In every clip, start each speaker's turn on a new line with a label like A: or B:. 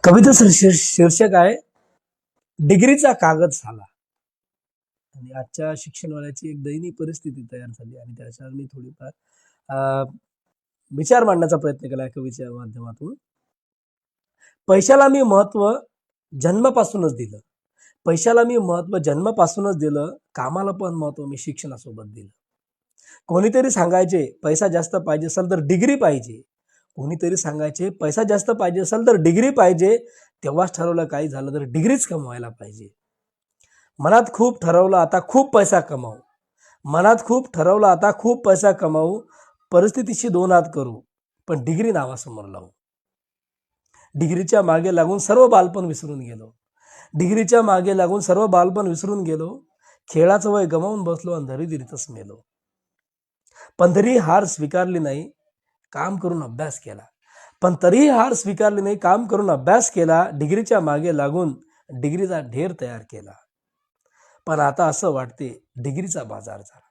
A: कवितेचं शीर्षक आहे डिग्रीचा कागद झाला. आणि आजच्या शिक्षणवाल्याची एक दयनीय परिस्थिती तयार झाली आणि त्याच्यावर मी थोडीफार विचार मांडण्याचा प्रयत्न केला कवीच्या माध्यमातून. पैशाला मी महत्व जन्मापासूनच दिलं. पैशाला मी महत्व जन्मापासूनच दिलं. कामाला पण महत्व मी शिक्षणासोबत दिलं. कोणीतरी सांगायचे पैसा जास्त पाहिजे असेल तर डिग्री पाहिजे. कोणीतरी सांगायचे पैसा जास्त पाहिजे असेल तर डिग्री पाहिजे. तेव्हाच ठरवलं काही झालं तर डिग्रीच कमवायला पाहिजे. मनात खूप ठरवलं आता खूप पैसा कमावू. मनात खूप ठरवलं आता खूप पैसा कमावू. परिस्थितीशी दोन हात करू पण डिग्री नावासमोर लावू. डिग्रीच्या मागे लागून सर्व बालपण विसरून गेलो. डिग्रीच्या मागे लागून सर्व बालपण विसरून गेलो. खेळाचं वय गमावून बसलो आणि धरीधरीतच मेलो. पण तरीही हार स्वीकारली नाही, काम करून अभ्यास केला. पण तरीही हार स्वीकारली नाही, काम करून अभ्यास केला. डिग्रीच्या मागे लागून डिग्रीचा ढेर तयार केला. पण आता असं वाटते डिग्रीचा बाजार झाला.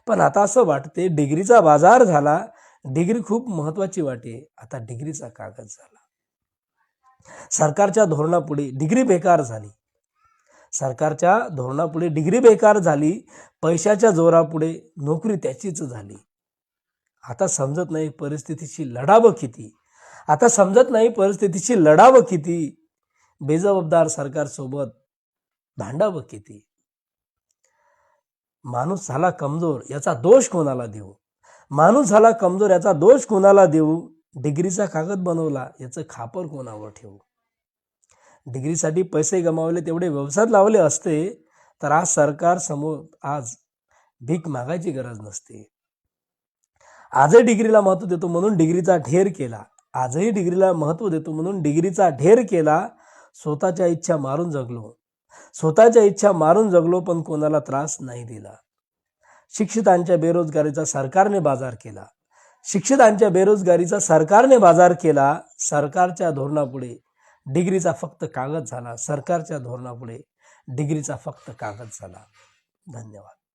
A: पण आता असं वाटते डिग्रीचा बाजार झाला. डिग्री खूप महत्वाची वाटे, आता डिग्रीचा कागद झाला. सरकारच्या धोरणापुढे डिग्री बेकार झाली. सरकारच्या धोरणापुढे डिग्री बेकार झाली. पैशाच्या जोरापुढे नोकरी त्याचीच झाली. आता समजत नाही परिस्थितीशी लढावं किती. आता समजत नाही परिस्थितीशी लढावं किती. बेजबाबदार सरकारसोबत भांडावं किती. माणूस झाला कमजोर याचा दोष कोणाला देऊ. माणूस झाला कमजोर याचा दोष कोणाला देऊ. डिग्रीचा कागद बनवला याचं खापर कोणावर ठेवू. डिग्रीसाठी पैसे गमावले तेवढे व्यवसायात लावले असते तर आज सरकार समोर आज भीक मागायची गरज नसते. आजही डिग्रीला महत्व देतो म्हणून डिग्रीचा ढेर केला. आजही डिग्रीला महत्व देतो म्हणून डिग्रीचा ढेर केला. स्वतःच्या इच्छा मारून जगलो. स्वतःच्या इच्छा मारून जगलो पण कोणाला त्रास नाही दिला. शिक्षितांच्या बेरोजगारीचा सरकारने बाजार केला. शिक्षितांच्या बेरोजगारीचा सरकारने बाजार केला. सरकारच्या धोरणापुढे डिग्रीचा फक्त कागद झाला. सरकारच्या धोरणापुढे डिग्रीचा फक्त कागद झाला. धन्यवाद.